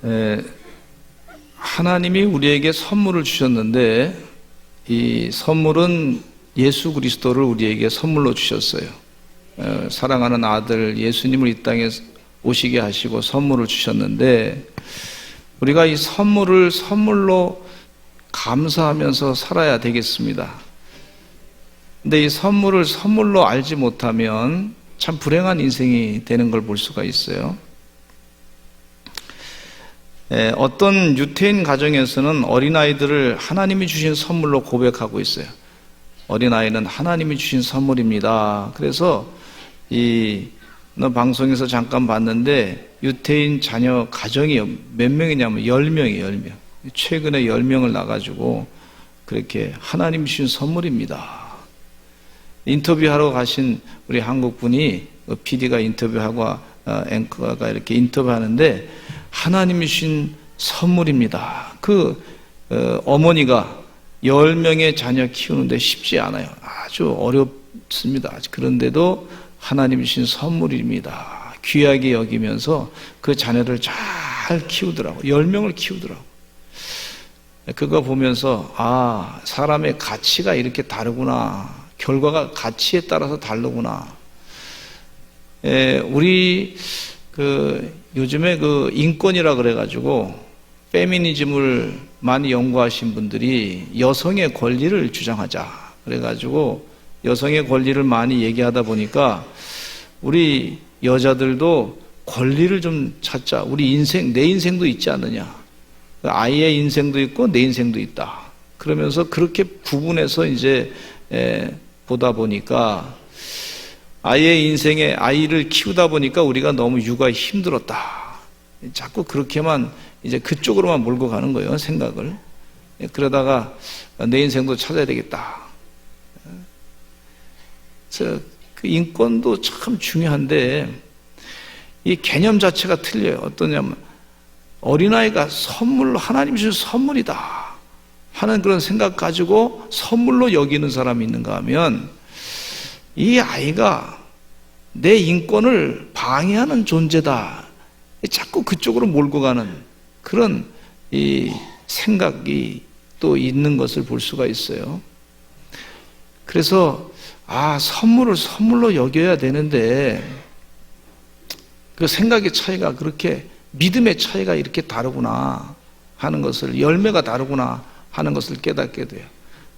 에, 하나님이 우리에게 선물을 주셨는데 이 선물은 예수 그리스도를 우리에게 선물로 주셨어요. 사랑하는 아들 예수님을 이 땅에 오시게 하시고 선물을 주셨는데 우리가 이 선물을 선물로 감사하면서 살아야 되겠습니다. 근데 이 선물을 선물로 알지 못하면 참 불행한 인생이 되는 걸 볼 수가 있어요. 어떤 유태인 가정에서는 어린아이들을 하나님이 주신 선물로 고백하고 있어요. 어린아이는 하나님이 주신 선물입니다. 그래서 너 방송에서 잠깐 봤는데 유태인 자녀 가정이 몇 명이냐면 10명이에요. 10명. 최근에 10명을 나가지고 그렇게 하나님 주신 선물입니다. 인터뷰하러 가신 우리 한국분이 PD가 인터뷰하고 앵커가 이렇게 인터뷰하는데 하나님이 주신 선물입니다. 어머니가 10명의 자녀 키우는데 쉽지 않아요. 아주 어렵습니다. 그런데도 하나님이 주신 선물입니다. 귀하게 여기면서 그 자녀를 잘 키우더라고. 10명을 키우더라고. 그거 보면서 사람의 가치가 이렇게 다르구나. 결과가 가치에 따라서 다르구나. 우리 요즘에 인권이라 그래가지고 페미니즘을 많이 연구하신 분들이 여성의 권리를 주장하자 그래가지고 여성의 권리를 많이 얘기하다 보니까 우리 여자들도 권리를 좀 찾자. 우리 인생, 내 인생도 있지 않느냐. 아이의 인생도 있고 내 인생도 있다. 그러면서 그렇게 구분해서 이제 보다 보니까 아이의 인생에 아이를 키우다 보니까 우리가 너무 육아에 힘들었다. 자꾸 그렇게만 이제 그쪽으로만 몰고 가는 거예요, 생각을. 그러다가 내 인생도 찾아야 되겠다. 그래서 그 인권도 참 중요한데 이 개념 자체가 틀려요. 어떠냐면 어린아이가 선물로 하나님이 주신 선물이다 하는 그런 생각 가지고 선물로 여기는 사람이 있는가 하면 이 아이가 내 인권을 방해하는 존재다. 자꾸 그쪽으로 몰고 가는 그런 이 생각이 또 있는 것을 볼 수가 있어요. 그래서 선물을 선물로 여겨야 되는데 그 생각의 차이가 그렇게 믿음의 차이가 이렇게 다르구나 하는 것을 열매가 다르구나 하는 것을 깨닫게 돼요.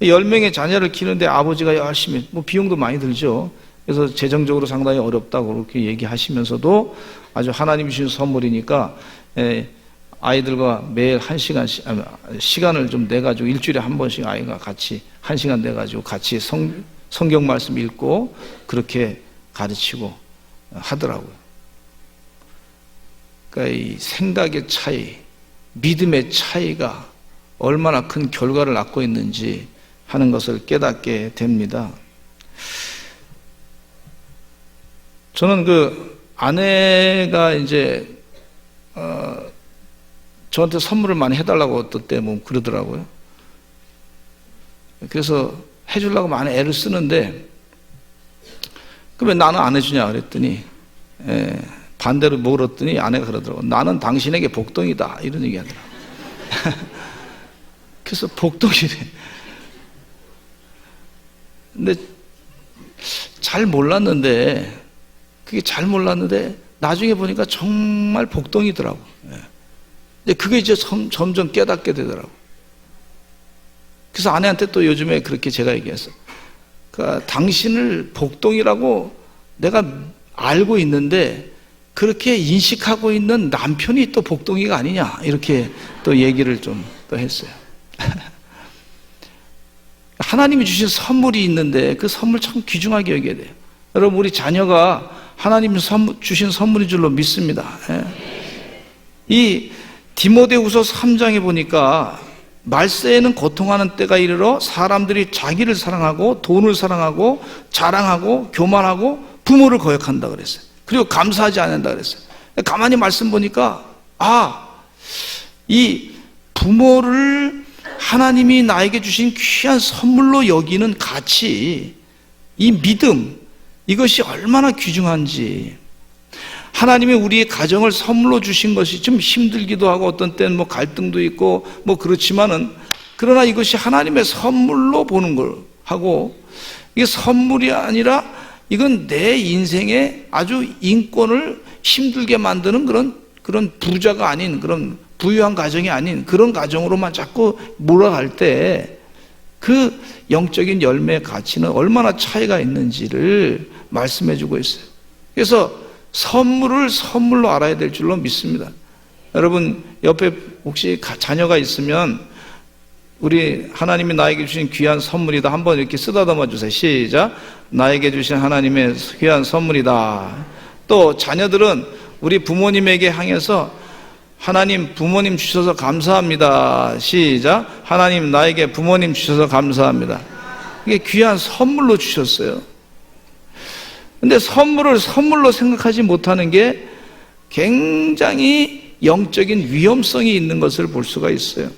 10명의 자녀를 키우는데 아버지가 열심히 비용도 많이 들죠. 그래서 재정적으로 상당히 어렵다고 그렇게 얘기하시면서도 아주 하나님이 주신 선물이니까 아이들과 매일 1시간씩 시간을 좀 내가지고 일주일에 한 번씩 아이가 같이 1시간 내가지고 같이 성경 말씀 읽고 그렇게 가르치고 하더라고요. 그러니까 이 생각의 차이, 믿음의 차이가 얼마나 큰 결과를 낳고 있는지 하는 것을 깨닫게 됩니다. 저는 아내가 이제 저한테 선물을 많이 해달라고 어떤 때 그러더라고요. 그래서 해주려고 많이 애를 쓰는데 그러면 나는 안 해주냐 그랬더니 반대로 물었더니 아내가 그러더라고요. 나는 당신에게 복덩이다 이런 얘기 하더라고요. 그래서 복덩이래. 근데 잘 몰랐는데 나중에 보니까 정말 복덩이더라고. 근데 그게 이제 점점 깨닫게 되더라고. 그래서 아내한테 또 요즘에 그렇게 제가 얘기했어. 그러니까 당신을 복덩이라고 내가 알고 있는데 그렇게 인식하고 있는 남편이 또 복덩이가 아니냐 이렇게 또 얘기를 좀 또 했어요. 하나님이 주신 선물이 있는데 그 선물 참 귀중하게 여겨야 돼요. 여러분 우리 자녀가 하나님이 주신 선물인 줄로 믿습니다. 이 디모데후서 3장에 보니까 말세에는 고통하는 때가 이르러 사람들이 자기를 사랑하고 돈을 사랑하고 자랑하고 교만하고 부모를 거역한다 그랬어요. 그리고 감사하지 않는다 그랬어요. 가만히 말씀 보니까 이 부모를 하나님이 나에게 주신 귀한 선물로 여기는 가치, 이 믿음, 이것이 얼마나 귀중한지. 하나님이 우리의 가정을 선물로 주신 것이 좀 힘들기도 하고 어떤 때는 뭐 갈등도 있고 뭐 그렇지만은, 그러나 이것이 하나님의 선물로 보는 걸 하고, 이게 선물이 아니라 이건 내 인생의 아주 인권을 힘들게 만드는 그런 부자가 아닌, 그런 부유한 가정이 아닌 그런 가정으로만 자꾸 몰아갈 때 그 영적인 열매의 가치는 얼마나 차이가 있는지를 말씀해 주고 있어요. 그래서 선물을 선물로 알아야 될 줄로 믿습니다. 여러분 옆에 혹시 자녀가 있으면 우리 하나님이 나에게 주신 귀한 선물이다 한번 이렇게 쓰다듬어 주세요. 시작. 나에게 주신 하나님의 귀한 선물이다. 또 자녀들은 우리 부모님에게 향해서 하나님 부모님 주셔서 감사합니다. 시작. 하나님 나에게 부모님 주셔서 감사합니다. 이게 귀한 선물로 주셨어요. 근데 선물을 선물로 생각하지 못하는 게 굉장히 영적인 위험성이 있는 것을 볼 수가 있어요.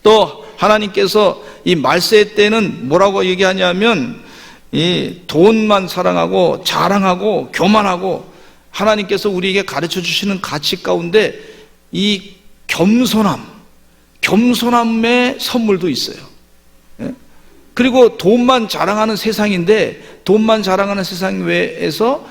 또 하나님께서 이 말세 때는 뭐라고 얘기하냐면 이 돈만 사랑하고 자랑하고 교만하고, 하나님께서 우리에게 가르쳐 주시는 가치 가운데 이 겸손함의 선물도 있어요. 그리고 돈만 자랑하는 세상인데, 돈만 자랑하는 세상 외에서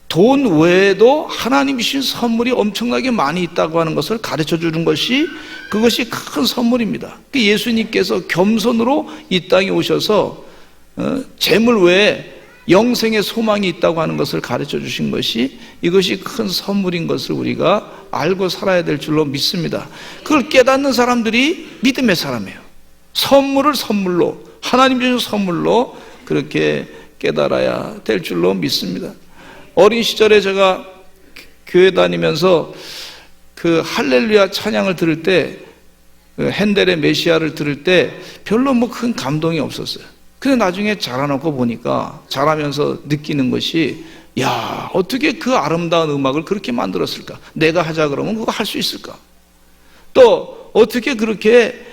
돈 외에도 하나님이 주신 선물이 엄청나게 많이 있다고 하는 것을 가르쳐 주는 것이, 그것이 큰 선물입니다. 예수님께서 겸손으로 이 땅에 오셔서 재물 외에 영생의 소망이 있다고 하는 것을 가르쳐 주신 것이, 이것이 큰 선물인 것을 우리가 알고 살아야 될 줄로 믿습니다. 그걸 깨닫는 사람들이 믿음의 사람이에요. 선물을 선물로, 하나님 주신 선물로 그렇게 깨달아야 될 줄로 믿습니다. 어린 시절에 제가 교회 다니면서 그 할렐루야 찬양을 들을 때, 핸델의 메시아를 들을 때 별로 뭐 큰 감동이 없었어요. 근데 나중에 자라놓고 보니까, 자라면서 느끼는 것이, 야, 어떻게 그 아름다운 음악을 그렇게 만들었을까? 내가 하자 그러면 그거 할 수 있을까? 또 어떻게 그렇게,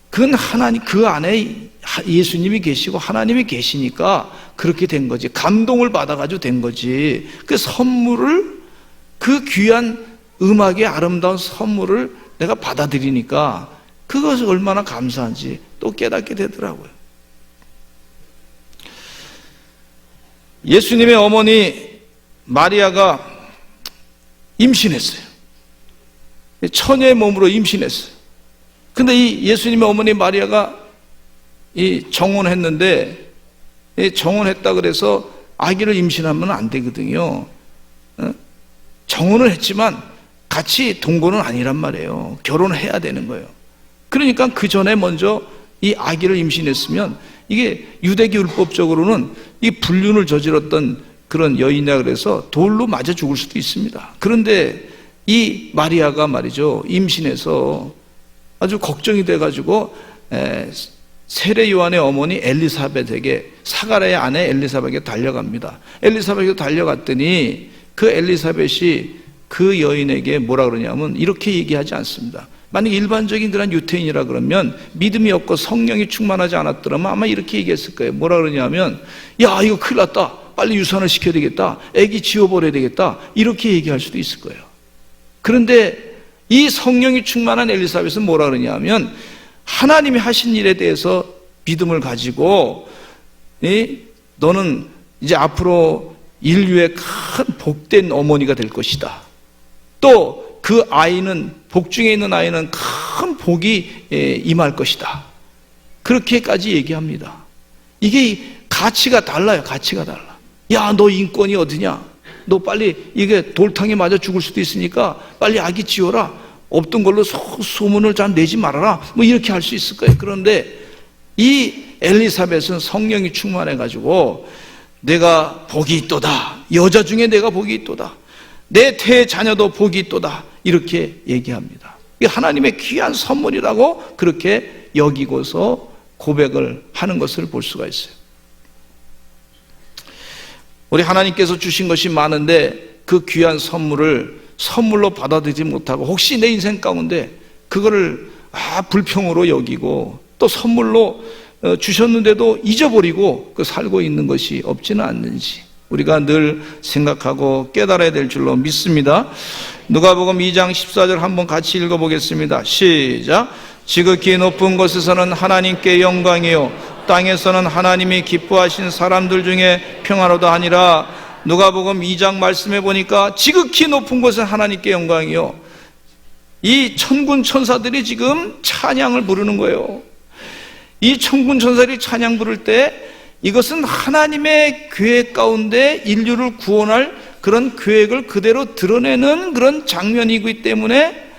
그건 하나님, 그 안에 예수님이 계시고 하나님이 계시니까 그렇게 된 거지. 감동을 받아가지고 된 거지. 그 선물을, 그 귀한 음악의 아름다운 선물을 내가 받아들이니까 그것이 얼마나 감사한지 또 깨닫게 되더라고요. 예수님의 어머니 마리아가 임신했어요. 처녀의 몸으로 임신했어요. 근데 이 예수님의 어머니 마리아가 이 정혼했는데, 정혼했다 그래서 아기를 임신하면 안 되거든요. 정혼을 했지만 같이 동거는 아니란 말이에요. 결혼을 해야 되는 거예요. 그러니까 그 전에 먼저 이 아기를 임신했으면, 이게 유대교 율법적으로는 이 불륜을 저질렀던 그런 여인이라 그래서 돌로 맞아 죽을 수도 있습니다. 그런데 이 마리아가 말이죠, 임신해서 아주 걱정이 돼가지고 세례 요한의 어머니 엘리사벳에게, 사가랴의 아내 엘리사벳에게 달려갑니다. 엘리사벳에게 달려갔더니 그 엘리사벳이 그 여인에게 뭐라 그러냐면 이렇게 얘기하지 않습니다. 만약 일반적인 그런 유태인이라 그러면, 믿음이 없고 성령이 충만하지 않았더라면 아마 이렇게 얘기했을 거예요. 뭐라 그러냐면, 야, 이거 큰일 났다, 빨리 유산을 시켜야 되겠다, 애기 지워버려야 되겠다, 이렇게 얘기할 수도 있을 거예요. 그런데 이 성령이 충만한 엘리사벳은 뭐라 그러냐면, 하나님이 하신 일에 대해서 믿음을 가지고, 너는 이제 앞으로 인류의 큰 복된 어머니가 될 것이다. 또 그 아이는, 복 중에 있는 아이는 큰 복이 임할 것이다. 그렇게까지 얘기합니다. 이게 가치가 달라요. 가치가 달라. 야, 너 인권이 어디냐? 너 빨리, 이게 돌탕에 맞아 죽을 수도 있으니까 빨리 아기 지어라. 없던 걸로 소문을 잘 내지 말아라. 뭐 이렇게 할 수 있을 거예요. 그런데 이 엘리사벳은 성령이 충만해가지고, 내가 복이 있도다, 여자 중에 내가 복이 있도다, 내 태의 자녀도 복이 있도다, 이렇게 얘기합니다. 이게 하나님의 귀한 선물이라고 그렇게 여기고서 고백을 하는 것을 볼 수가 있어요. 우리 하나님께서 주신 것이 많은데 그 귀한 선물을 선물로 받아들이지 못하고, 혹시 내 인생 가운데 그거를 불평으로 여기고, 또 선물로 주셨는데도 잊어버리고 그 살고 있는 것이 없지는 않는지, 우리가 늘 생각하고 깨달아야 될 줄로 믿습니다. 누가복음 2장 14절 한번 같이 읽어보겠습니다. 시작. 지극히 높은 곳에서는 하나님께 영광이요 땅에서는 하나님이 기뻐하신 사람들 중에 평화로다 하니라. 누가복음 2장 말씀해 보니까 지극히 높은 곳은 하나님께 영광이요, 이 천군 천사들이 지금 찬양을 부르는 거예요. 이 천군 천사들이 찬양 부를 때 이것은 하나님의 계획 가운데 인류를 구원할 그런 계획을 그대로 드러내는 그런 장면이기 때문에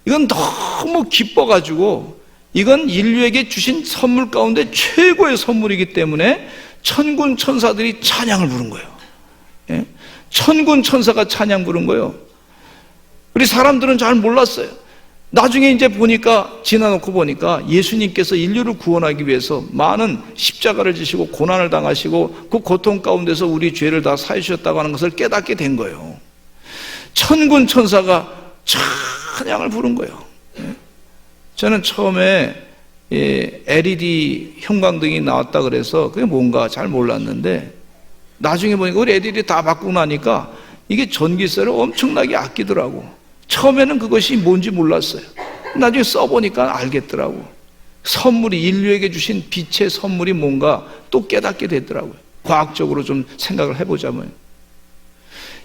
이건 너무 기뻐가지고, 이건 인류에게 주신 선물 가운데 최고의 선물이기 때문에 천군 천사들이 찬양을 부른 거예요. 예? 천군 천사가 찬양 부른 거예요. 우리 사람들은 잘 몰랐어요. 나중에 이제 보니까, 지나놓고 보니까 예수님께서 인류를 구원하기 위해서 많은 십자가를 지시고 고난을 당하시고 그 고통 가운데서 우리 죄를 다 사해주셨다고 하는 것을 깨닫게 된 거예요. 천군 천사가 찬양을 부른 거예요. 저는 처음에 LED 형광등이 나왔다 그래서 그게 뭔가 잘 몰랐는데, 나중에 보니까 우리 애들이 다 바꾸고 나니까 이게 전기세를 엄청나게 아끼더라고. 처음에는 그것이 뭔지 몰랐어요. 나중에 써보니까 알겠더라고. 선물이, 인류에게 주신 빛의 선물이 뭔가 또 깨닫게 되더라고요. 과학적으로 좀 생각을 해보자면,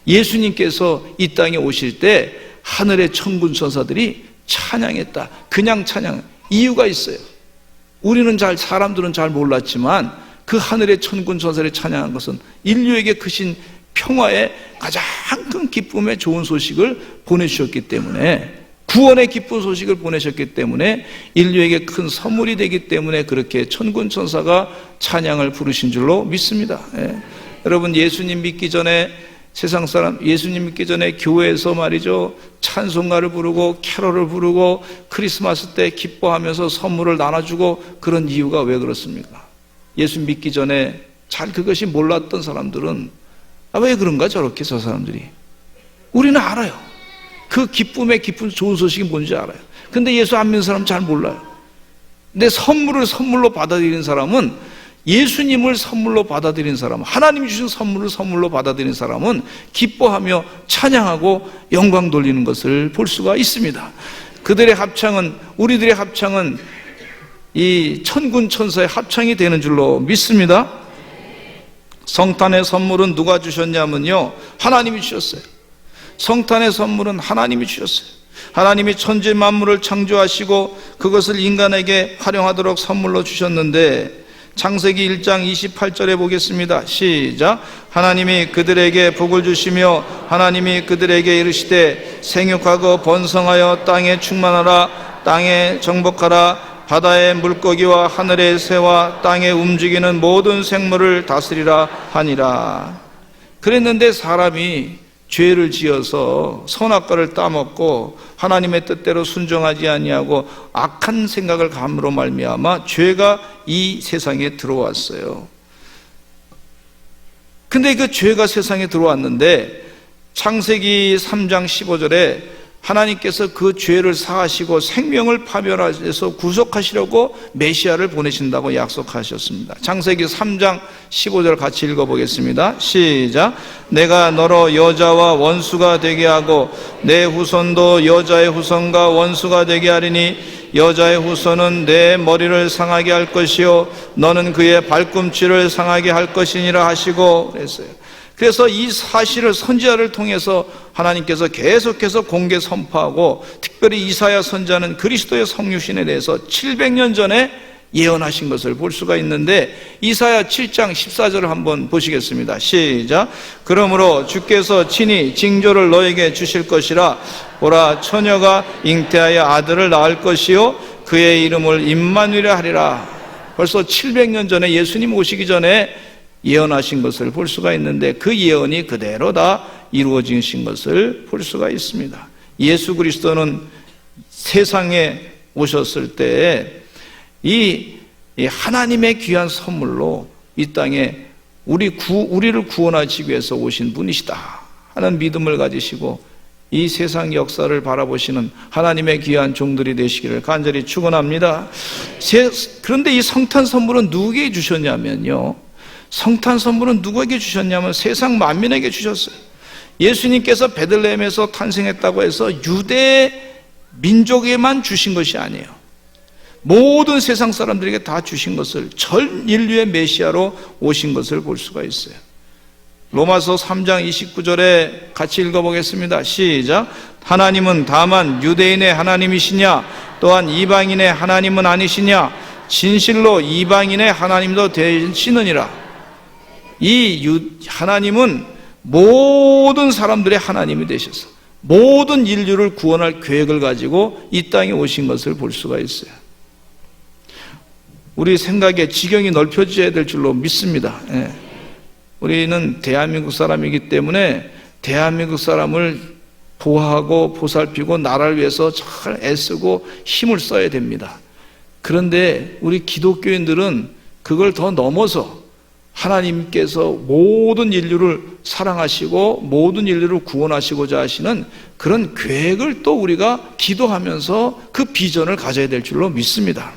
예수님께서 이 땅에 오실 때 하늘의 천군 천사들이 찬양했다. 그냥 찬양, 이유가 있어요. 우리는 사람들은 잘 몰랐지만 그 하늘의 천군 천사들이 찬양한 것은 인류에게 크신 평화의 가장 큰 기쁨의 좋은 소식을 보내주셨기 때문에, 구원의 기쁜 소식을 보내셨기 때문에, 인류에게 큰 선물이 되기 때문에 그렇게 천군 천사가 찬양을 부르신 줄로 믿습니다. 예. 여러분, 예수님 믿기 전에 세상 사람, 예수님 믿기 전에 교회에서 말이죠, 찬송가를 부르고 캐롤을 부르고 크리스마스 때 기뻐하면서 선물을 나눠주고, 그런 이유가 왜 그렇습니까? 예수 믿기 전에 잘 그것이 몰랐던 사람들은 왜 그런가 저렇게, 저 사람들이. 우리는 알아요. 그 기쁨의 기쁜 좋은 소식이 뭔지 알아요. 근데 예수 안 믿는 사람은 잘 몰라요. 근데 선물을 선물로 받아들이는 사람은, 예수님을 선물로 받아들인 사람은, 하나님이 주신 선물을 선물로 받아들인 사람은 기뻐하며 찬양하고 영광 돌리는 것을 볼 수가 있습니다. 그들의 합창은, 우리들의 합창은 이 천군 천사의 합창이 되는 줄로 믿습니다. 성탄의 선물은 누가 주셨냐면요, 하나님이 주셨어요. 성탄의 선물은 하나님이 주셨어요. 하나님이 천지 만물을 창조하시고 그것을 인간에게 활용하도록 선물로 주셨는데, 창세기 1장 28절에 보겠습니다. 시작. 하나님이 그들에게 복을 주시며 하나님이 그들에게 이르시되 생육하고 번성하여 땅에 충만하라. 땅에 정복하라. 바다의 물고기와 하늘의 새와 땅에 움직이는 모든 생물을 다스리라 하니라. 그랬는데 사람이 죄를 지어서 선악과를 따먹고 하나님의 뜻대로 순종하지 아니하고 악한 생각을 감으로 말미암아 죄가 이 세상에 들어왔어요. 근데 그 죄가 세상에 들어왔는데, 창세기 3장 15절에 하나님께서 그 죄를 사하시고 생명을 파멸하셔서 구속하시려고 메시아를 보내신다고 약속하셨습니다. 창세기 3장 15절 같이 읽어보겠습니다. 시작. 내가 너로 여자와 원수가 되게 하고 내 후손도 여자의 후손과 원수가 되게 하리니 여자의 후손은 내 머리를 상하게 할 것이요 너는 그의 발꿈치를 상하게 할 것이니라 하시고 그랬어요. 그래서 이 사실을 선지자를 통해서 하나님께서 계속해서 공개 선포하고, 특별히 이사야 선지자는 그리스도의 성육신에 대해서 700년 전에 예언하신 것을 볼 수가 있는데, 이사야 7장 14절을 한번 보시겠습니다. 시작. 그러므로 주께서 친히 징조를 너에게 주실 것이라. 보라, 처녀가 잉태하여 아들을 낳을 것이요 그의 이름을 임마누엘이라 하리라. 벌써 700년 전에, 예수님 오시기 전에 예언하신 것을 볼 수가 있는데, 그 예언이 그대로 다 이루어지신 것을 볼 수가 있습니다. 예수 그리스도는 세상에 오셨을 때 이 하나님의 귀한 선물로 이 땅에 우리를 구원하시기 위해서 오신 분이시다 하는 믿음을 가지시고 이 세상 역사를 바라보시는 하나님의 귀한 종들이 되시기를 간절히 축원합니다. 그런데 이 성탄 선물은 누구에게 주셨냐면요, 성탄 선물은 누구에게 주셨냐면 세상 만민에게 주셨어요. 예수님께서 베들레헴에서 탄생했다고 해서 유대 민족에만 주신 것이 아니에요. 모든 세상 사람들에게 다 주신 것을, 전 인류의 메시아로 오신 것을 볼 수가 있어요. 로마서 3장 29절에 같이 읽어보겠습니다. 시작. 하나님은 다만 유대인의 하나님이시냐, 또한 이방인의 하나님은 아니시냐, 진실로 이방인의 하나님도 되시느니라. 하나님은 모든 사람들의 하나님이 되셔서 모든 인류를 구원할 계획을 가지고 이 땅에 오신 것을 볼 수가 있어요. 우리 생각의 지경이 넓혀져야 될 줄로 믿습니다. 우리는 대한민국 사람이기 때문에 대한민국 사람을 보호하고 보살피고 나라를 위해서 잘 애쓰고 힘을 써야 됩니다. 그런데 우리 기독교인들은 그걸 더 넘어서 하나님께서 모든 인류를 사랑하시고 모든 인류를 구원하시고자 하시는 그런 계획을 또 우리가 기도하면서 그 비전을 가져야 될 줄로 믿습니다.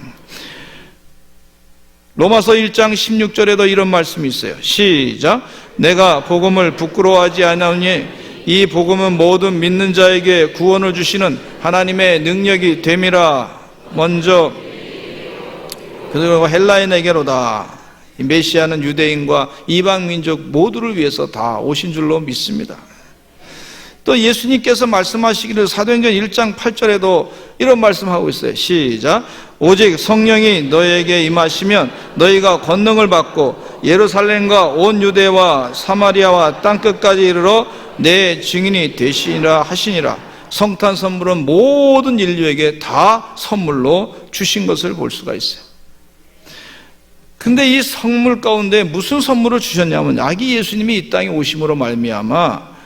로마서 1장 16절에도 이런 말씀이 있어요. 시작. 내가 복음을 부끄러워하지 않으니 이 복음은 모든 믿는 자에게 구원을 주시는 하나님의 능력이 됨이라. 먼저 그리고 헬라인에게로다. 메시아는 유대인과 이방 민족 모두를 위해서 다 오신 줄로 믿습니다. 또 예수님께서 말씀하시기를 사도행전 1장 8절에도 이런 말씀하고 있어요. 시작. 오직 성령이 너희에게 임하시면 너희가 권능을 받고 예루살렘과 온 유대와 사마리아와 땅끝까지 이르러 내 증인이 되시리라 하시니라. 성탄 선물은 모든 인류에게 다 선물로 주신 것을 볼 수가 있어요. 근데 이 선물 가운데 무슨 선물을 주셨냐면, 아기 예수님이 이 땅에 오심으로 말미암아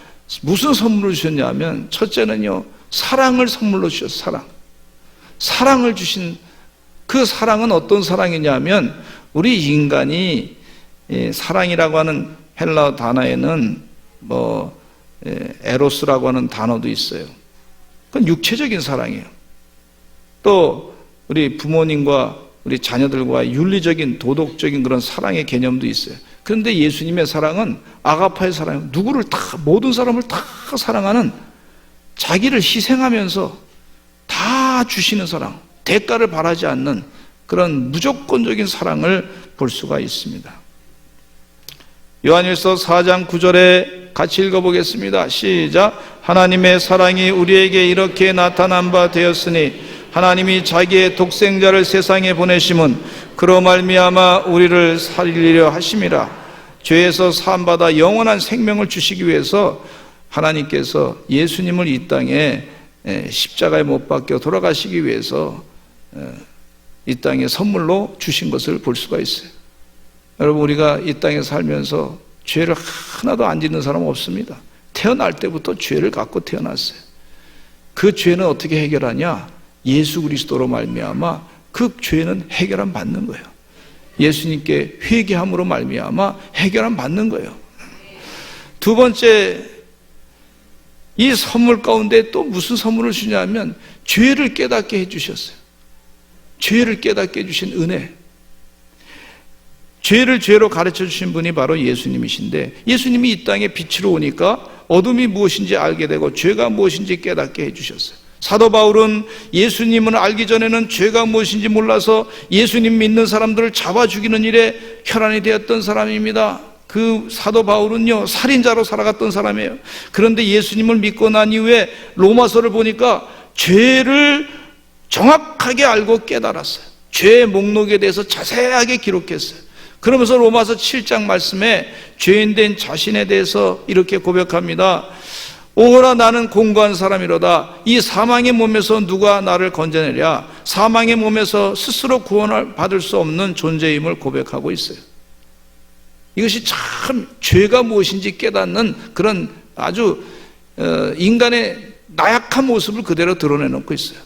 무슨 선물을 주셨냐면, 첫째는요, 사랑을 선물로 주셨어요. 사랑을 주신, 그 사랑은 어떤 사랑이냐면, 우리 인간이 사랑이라고 하는 헬라어 단어에는 에로스라고 하는 단어도 있어요. 그건 육체적인 사랑이에요. 또 우리 부모님과 우리 자녀들과의 윤리적인 도덕적인 그런 사랑의 개념도 있어요. 그런데 예수님의 사랑은 아가파의 사랑이에요. 누구를 다, 모든 사람을 다 사랑하는, 자기를 희생하면서 다 주시는 사랑, 대가를 바라지 않는 그런 무조건적인 사랑을 볼 수가 있습니다. 요한일서 4장 9절에 같이 읽어보겠습니다. 시작. 하나님의 사랑이 우리에게 이렇게 나타난 바 되었으니 하나님이 자기의 독생자를 세상에 보내심은 그로 말미암아 우리를 살리려 하심이라. 죄에서 사함받아 영원한 생명을 주시기 위해서 하나님께서 예수님을 이 땅에 십자가에 못 박혀 돌아가시기 위해서 이 땅에 선물로 주신 것을 볼 수가 있어요. 여러분, 우리가 이 땅에 살면서 죄를 하나도 안 짓는 사람은 없습니다. 태어날 때부터 죄를 갖고 태어났어요. 그 죄는 어떻게 해결하냐? 예수 그리스도로 말미암아 그 죄는 해결함 받는 거예요. 예수님께 회개함으로 말미암아 해결함 받는 거예요. 두 번째, 이 선물 가운데 또 무슨 선물을 주냐면 죄를 깨닫게 해주셨어요. 죄를 깨닫게 해주신 은혜. 죄를 죄로 가르쳐 주신 분이 바로 예수님이신데, 예수님이 이 땅에 빛으로 오니까 어둠이 무엇인지 알게 되고 죄가 무엇인지 깨닫게 해주셨어요. 사도 바울은 예수님을 알기 전에는 죄가 무엇인지 몰라서 예수님 믿는 사람들을 잡아 죽이는 일에 혈안이 되었던 사람입니다. 그 사도 바울은요, 살인자로 살아갔던 사람이에요. 그런데 예수님을 믿고 난 이후에 로마서를 보니까 죄를 정확하게 알고 깨달았어요. 죄의 목록에 대해서 자세하게 기록했어요. 그러면서 로마서 7장 말씀에 죄인된 자신에 대해서 이렇게 고백합니다. 오호라, 나는 공고한 사람이로다. 이 사망의 몸에서 누가 나를 건져내랴. 사망의 몸에서 스스로 구원을 받을 수 없는 존재임을 고백하고 있어요. 이것이 참 죄가 무엇인지 깨닫는 그런 아주 인간의 나약한 모습을 그대로 드러내놓고 있어요.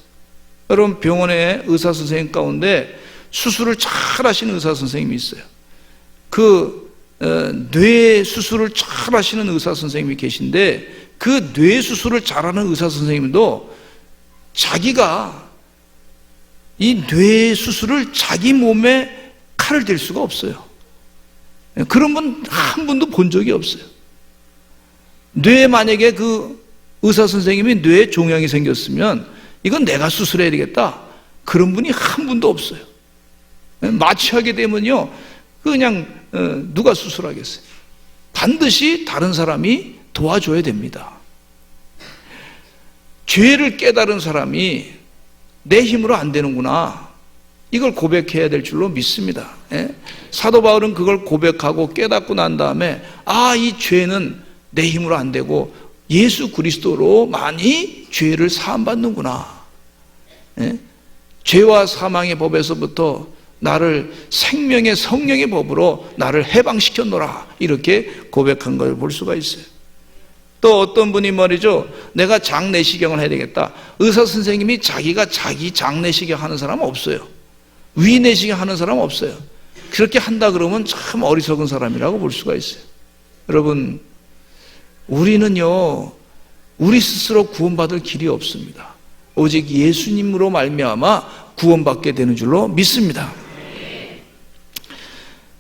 여러분, 병원에 의사 선생님 가운데 수술을 잘 하시는 의사 선생님이 있어요. 뇌 수술을 잘 하시는 의사 선생님이 계신데, 그 뇌 수술을 잘하는 의사 선생님도 자기가 이 뇌 수술을 자기 몸에 칼을 댈 수가 없어요. 그런 분 한 분도 본 적이 없어요. 뇌에 만약에 그 의사 선생님이 뇌에 종양이 생겼으면 이건 내가 수술해야 되겠다, 그런 분이 한 분도 없어요. 마취하게 되면요, 그냥 누가 수술하겠어요? 반드시 다른 사람이 도와줘야 됩니다. 죄를 깨달은 사람이 내 힘으로 안 되는구나, 이걸 고백해야 될 줄로 믿습니다. 사도 바울은 그걸 고백하고 깨닫고 난 다음에 이 죄는 내 힘으로 안 되고 예수 그리스도로 많이 죄를 사함받는구나. 죄와 사망의 법에서부터 나를 생명의 성령의 법으로 나를 해방시켰노라, 이렇게 고백한 걸 볼 수가 있어요. 또 어떤 분이 말이죠, 내가 장내시경을 해야 되겠다. 의사 선생님이 자기가 자기 장내시경 하는 사람은 없어요. 위내시경 하는 사람은 없어요. 그렇게 한다 그러면 참 어리석은 사람이라고 볼 수가 있어요. 여러분, 우리는요, 우리 스스로 구원받을 길이 없습니다. 오직 예수님으로 말미암아 구원받게 되는 줄로 믿습니다.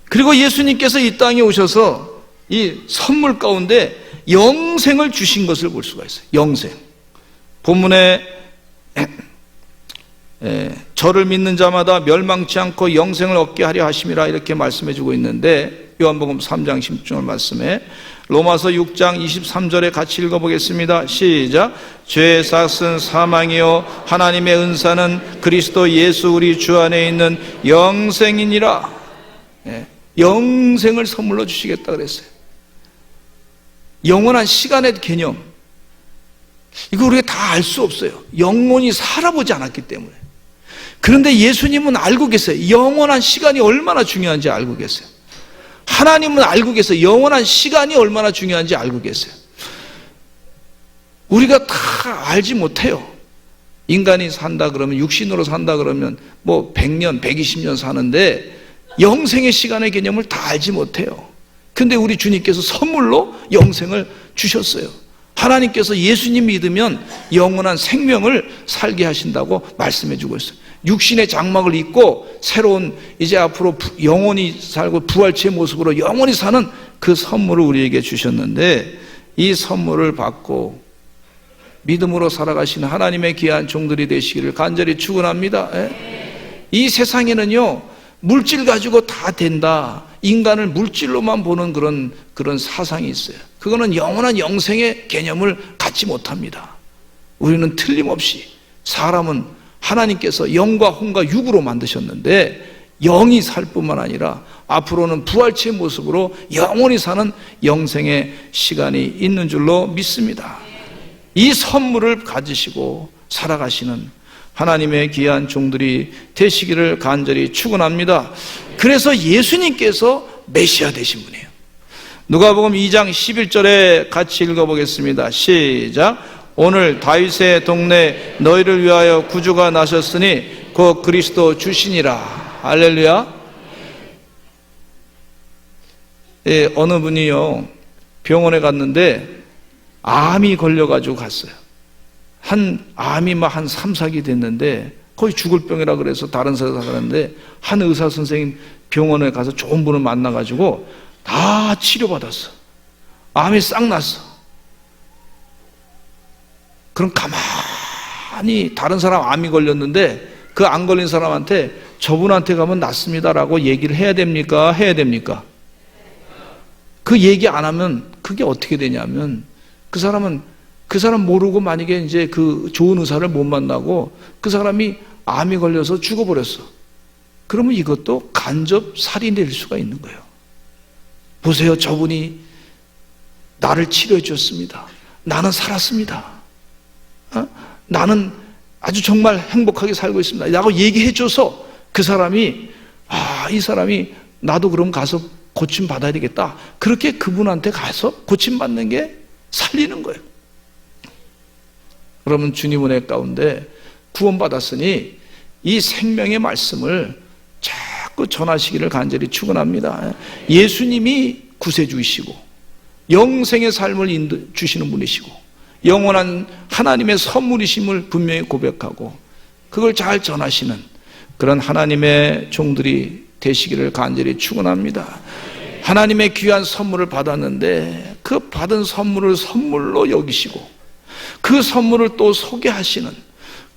그리고 예수님께서 이 땅에 오셔서 이 선물 가운데 영생을 주신 것을 볼 수가 있어요. 영생. 본문에 저를 믿는 자마다 멸망치 않고 영생을 얻게 하려 하심이라, 이렇게 말씀해 주고 있는데, 요한복음 3장 16절 말씀에 로마서 6장 23절에 같이 읽어보겠습니다. 시작. 죄의 삭은 사망이요 하나님의 은사는 그리스도 예수 우리 주 안에 있는 영생이니라. 영생을 선물로 주시겠다 그랬어요. 영원한 시간의 개념, 이거 우리가 다 알 수 없어요. 영원히 살아보지 않았기 때문에. 그런데 예수님은 알고 계세요. 영원한 시간이 얼마나 중요한지 알고 계세요. 하나님은 알고 계세요. 영원한 시간이 얼마나 중요한지 알고 계세요. 우리가 다 알지 못해요. 인간이 산다 그러면, 육신으로 산다 그러면 뭐 100년, 120년 사는데 영생의 시간의 개념을 다 알지 못해요. 근데 우리 주님께서 선물로 영생을 주셨어요. 하나님께서 예수님 믿으면 영원한 생명을 살게 하신다고 말씀해 주고 있어요. 육신의 장막을 입고 새로운 이제 앞으로 영원히 살고 부활체의 모습으로 영원히 사는 그 선물을 우리에게 주셨는데, 이 선물을 받고 믿음으로 살아가시는 하나님의 귀한 종들이 되시기를 간절히 축원합니다. 이 세상에는요, 물질 가지고 다 된다, 인간을 물질로만 보는 그런 사상이 있어요. 그거는 영원한 영생의 개념을 갖지 못합니다. 우리는 틀림없이, 사람은 하나님께서 영과 혼과 육으로 만드셨는데 영이 살 뿐만 아니라 앞으로는 부활체의 모습으로 영원히 사는 영생의 시간이 있는 줄로 믿습니다. 이 선물을 가지시고 살아가시는 하나님의 귀한 종들이 되시기를 간절히 축원합니다. 그래서 예수님께서 메시아 되신 분이에요. 누가복음 2장 11절에 같이 읽어보겠습니다. 시작. 오늘 다윗의 동네 너희를 위하여 구주가 나셨으니 곧 그리스도 주시니라. 할렐루야. 어느 분이요, 병원에 갔는데 암이 걸려가지고 갔어요. 암이 막 한 3, 4기 됐는데 거의 죽을 병이라 그래서 다른 사람 가는데, 한 의사 선생님 병원에 가서 좋은 분을 만나가지고 다 치료받았어. 암이 싹 났어. 그럼 가만히 다른 사람 암이 걸렸는데 그 안 걸린 사람한테 저분한테 가면 낫습니다라고 얘기를 해야 됩니까? 해야 됩니까? 그 얘기 안 하면 그게 어떻게 되냐면, 그 사람 모르고 만약에 이제 그 좋은 의사를 못 만나고 그 사람이 암이 걸려서 죽어버렸어. 그러면 이것도 간접 살인이 될 수가 있는 거예요. 보세요, 저분이 나를 치료해 주셨습니다. 나는 살았습니다. 나는 아주 정말 행복하게 살고 있습니다 라고 얘기해 줘서 그 사람이 이 사람이 나도 그럼 가서 고침 받아야 되겠다, 그렇게 그분한테 가서 고침 받는 게 살리는 거예요. 그러면 주님 은혜 가운데 구원받았으니 이 생명의 말씀을 자꾸 전하시기를 간절히 축원합니다. 예수님이 구세주이시고 영생의 삶을 주시는 분이시고 영원한 하나님의 선물이심을 분명히 고백하고 그걸 잘 전하시는 그런 하나님의 종들이 되시기를 간절히 축원합니다. 하나님의 귀한 선물을 받았는데 그 받은 선물을 선물로 여기시고 그 선물을 또 소개하시는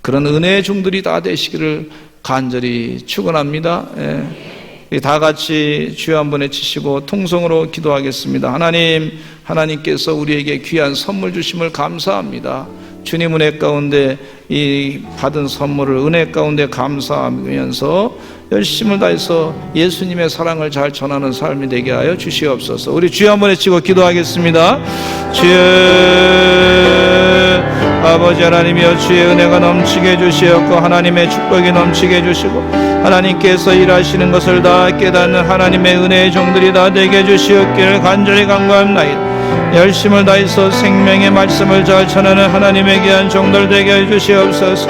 그런 은혜의 종들이 다 되시기를 간절히 축원합니다. 다 같이 주여 한번 외치시고 통성으로 기도하겠습니다. 하나님께서 우리에게 귀한 선물 주심을 감사합니다. 주님 은혜 가운데 이 받은 선물을 은혜 가운데 감사하면서 열심을 다해서 예수님의 사랑을 잘 전하는 삶이 되게 하여 주시옵소서. 우리 주여 한번 외치고 기도하겠습니다. 주여 아버지 하나님이여, 주의 은혜가 넘치게 해주시옵고 하나님의 축복이 넘치게 해주시고 하나님께서 일하시는 것을 다 깨닫는 하나님의 은혜의 종들이 다 되게 해주시옵기를 간절히 간구합나이다. 열심을 다해서 생명의 말씀을 잘 전하는 하나님의 귀한 종들 되게 해주시옵소서.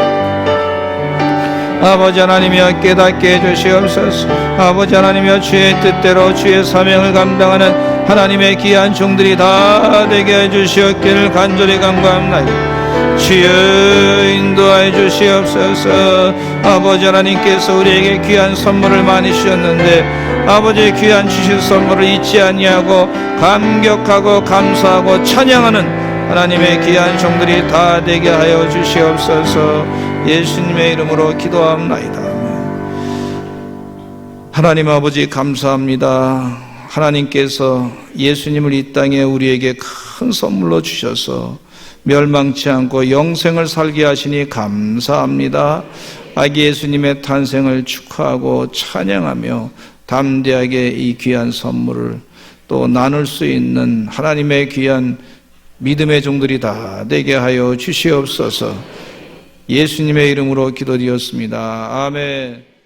아버지 하나님이여, 깨닫게 해주시옵소서. 아버지 하나님이여, 주의 뜻대로 주의 사명을 감당하는 하나님의 귀한 종들이 다 되게 해주시옵기를 간절히 간구합나이다. 주여 인도하여 주시옵소서. 아버지 하나님께서 우리에게 귀한 선물을 많이 주셨는데 아버지의 귀한 주신 선물을 잊지 아니하고 감격하고 감사하고 찬양하는 하나님의 귀한 종들이 다 되게 하여 주시옵소서. 예수님의 이름으로 기도합나이다. 하나님 아버지 감사합니다. 하나님께서 예수님을 이 땅에 우리에게 큰 선물로 주셔서 멸망치 않고 영생을 살게 하시니 감사합니다. 아기 예수님의 탄생을 축하하고 찬양하며 담대하게 이 귀한 선물을 또 나눌 수 있는 하나님의 귀한 믿음의 종들이 다 되게 하여 주시옵소서. 예수님의 이름으로 기도드렸습니다. 아멘.